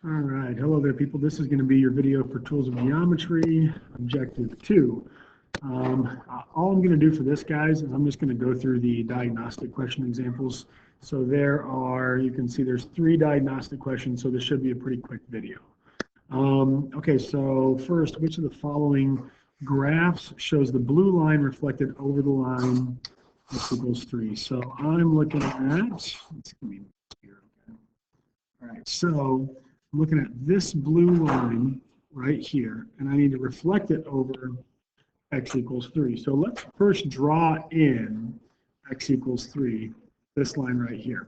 All right, hello there people. This is going to be your video for Tools of Geometry, Objective 2. All I'm going to do for this, guys, is I'm just going to go through the diagnostic question examples. So there are, you can see there's 3 diagnostic questions, so this should be a pretty quick video. Okay, so first, which of the following graphs shows the blue line reflected over the line x equals 3? So I'm looking at, let's see here, okay. All right, so I'm looking at this blue line right here, and I need to reflect it over x equals 3. So let's first draw in x equals 3, this line right here.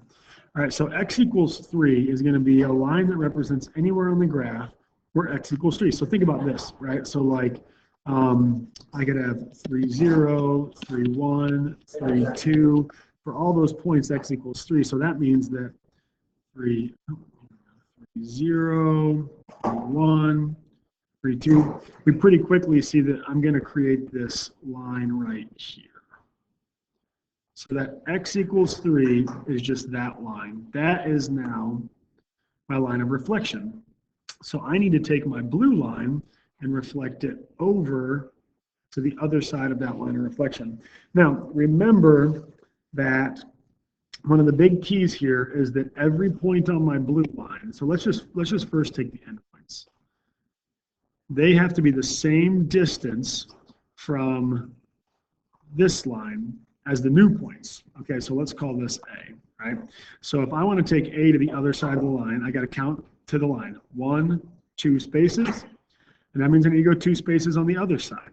All right, so x equals 3 is going to be a line that represents anywhere on the graph where x equals 3. So think about this, right? So like I could have 3, 0, 3, 1, 3, 2. For all those points, x equals 3. So that means that 3, 0, 1, 3, 2. We pretty quickly see that I'm going to create this line right here. So that x equals 3 is just that line. That is now my line of reflection. So I need to take my blue line and reflect it over to the other side of that line of reflection. Now, remember that one of the big keys here is that every point on my blue line, so let's just first take the endpoints. They have to be the same distance from this line as the new points. Okay, so let's call this A, right? So if I want to take A to the other side of the line, I got to count to the line. 1, 2 spaces, and that means I need to go 2 spaces on the other side.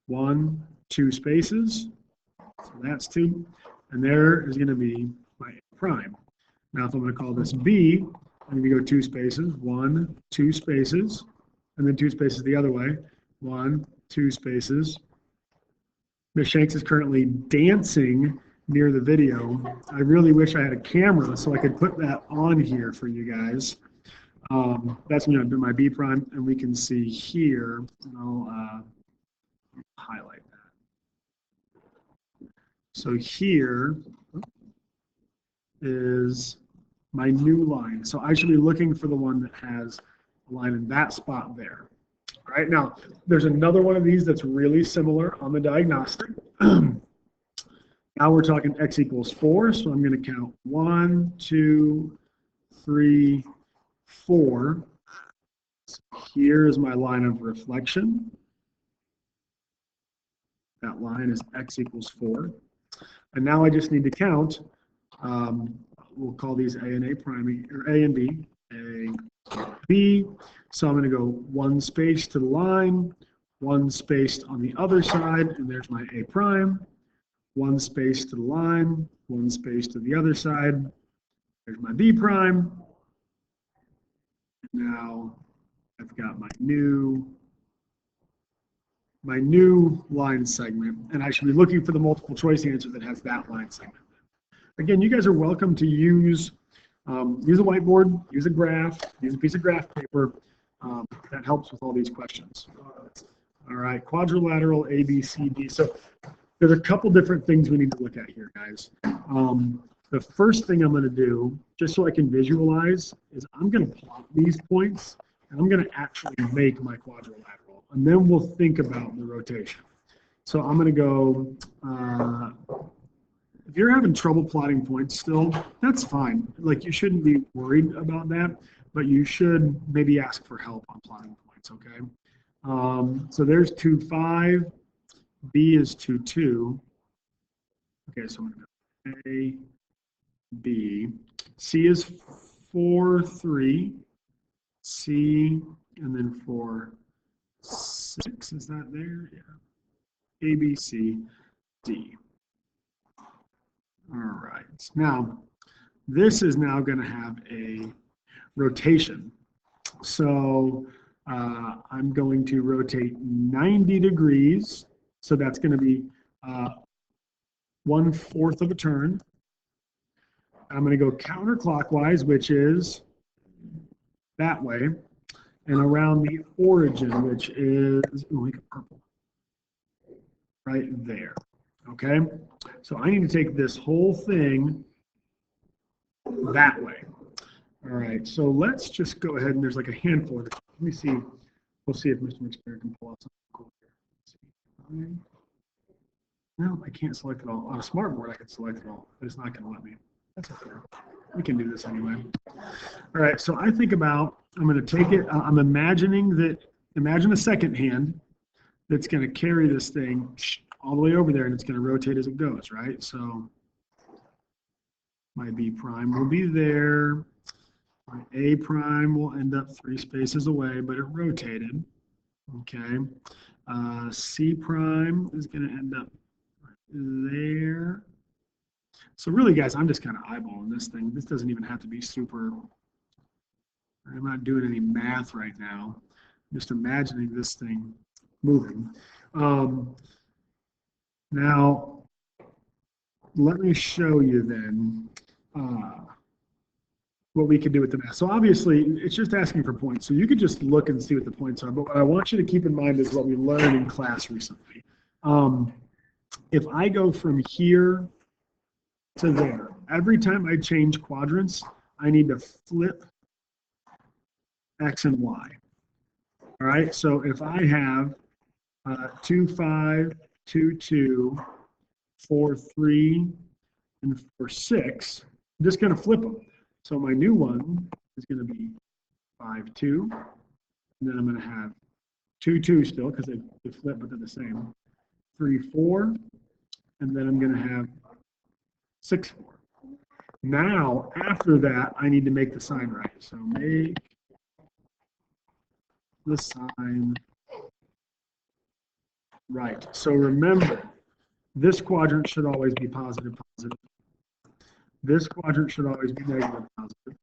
1, 2 spaces, so that's 2. And there is going to be my A prime. Now, if I'm going to call this B, I'm going to go 2 spaces, 1, 2 spaces, and then 2 spaces the other way, 1, 2 spaces. Ms. Shanks is currently dancing near the video. I really wish I had a camera so I could put that on here for you guys. That's going to be my B prime, and we can see here, and I'll highlight that. So here is my new line. So I should be looking for the one that has a line in that spot there. All right, now there's another one of these that's really similar on the diagnostic. Now we're talking x equals 4, so I'm going to count 1, 2, 3, 4. So here's my line of reflection. That line is x equals 4. And now I just need to count, we'll call these A and A prime, or A and B, A, B. So I'm going to go 1 space to the line, 1 space on the other side, and there's my A prime. 1 space to the line, 1 space to the other side, there's my B prime. Now I've got my new line segment, and I should be looking for the multiple choice answer that has that line segment. Again, you guys are welcome to use a whiteboard, use a graph, use a piece of graph paper. That helps with all these questions. All right, quadrilateral A, B, C, D. So there's a couple different things we need to look at here, guys. The first thing I'm going to do, just so I can visualize, is I'm going to plot these points, and I'm going to actually make my quadrilateral, and then we'll think about the rotation. So I'm going to go, if you're having trouble plotting points still, that's fine. Like, you shouldn't be worried about that, but you should maybe ask for help on plotting points, okay? So there's 2, 5. B is 2, 2. Okay, so I'm going to go A, B. C is 4, 3. C, and then 4, 6. Is that there? Yeah. A, B, C, D. All right. Now, this is now going to have a rotation. So I'm going to rotate 90 degrees. So that's going to be 1/4 of a turn. I'm going to go counterclockwise, which is that way, and around the origin, which is like purple, right there. Okay, so I need to take this whole thing that way. All right, so let's just go ahead and there's like a handful of it. Let me see. We'll see if Mr. McSparrow can pull out something cool here. No, I can't select it all. On a smartboard, I can select it all, but it's not going to let me. That's okay. We can do this anyway. All right, so I think about, I'm going to take it, I'm imagining that, imagine a second hand that's going to carry this thing all the way over there, and it's going to rotate as it goes, right? So my B prime will be there. My A prime will end up 3 spaces away, but it rotated. Okay. C prime is going to end up there. So really, guys, I'm just kind of eyeballing this thing. This doesn't even have to be super. I'm not doing any math right now. I'm just imagining this thing moving. Now, let me show you then what we can do with the math. So obviously, it's just asking for points. So you could just look and see what the points are. But what I want you to keep in mind is what we learned in class recently. If I go from here to there, every time I change quadrants, I need to flip X and Y. All right, so if I have 2, 5, 2, 2, 4, 3, and 4, 6, I'm just going to flip them. So my new one is going to be 5, 2, and then I'm going to have 2, 2 still because they flip, but they're the same. 3, 4, and then I'm going to have 6, 4. Now, after that, I need to make the sign right. So make the sign right. So remember, this quadrant should always be positive, positive. This quadrant should always be negative, positive.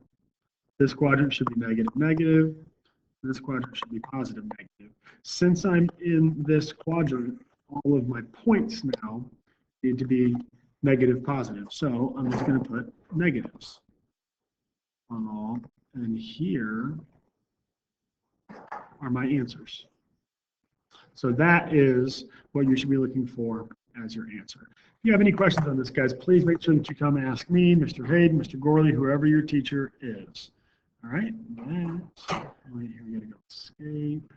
This quadrant should be negative, negative. This quadrant should be positive, negative. Since I'm in this quadrant, all of my points now need to be negative, positive. So I'm just going to put negatives on all. And here are my answers. So that is what you should be looking for as your answer. If you have any questions on this, guys, please make sure that you come and ask me, Mr. Hayden, Mr. Gorley, whoever your teacher is. All right, right here we got to go escape.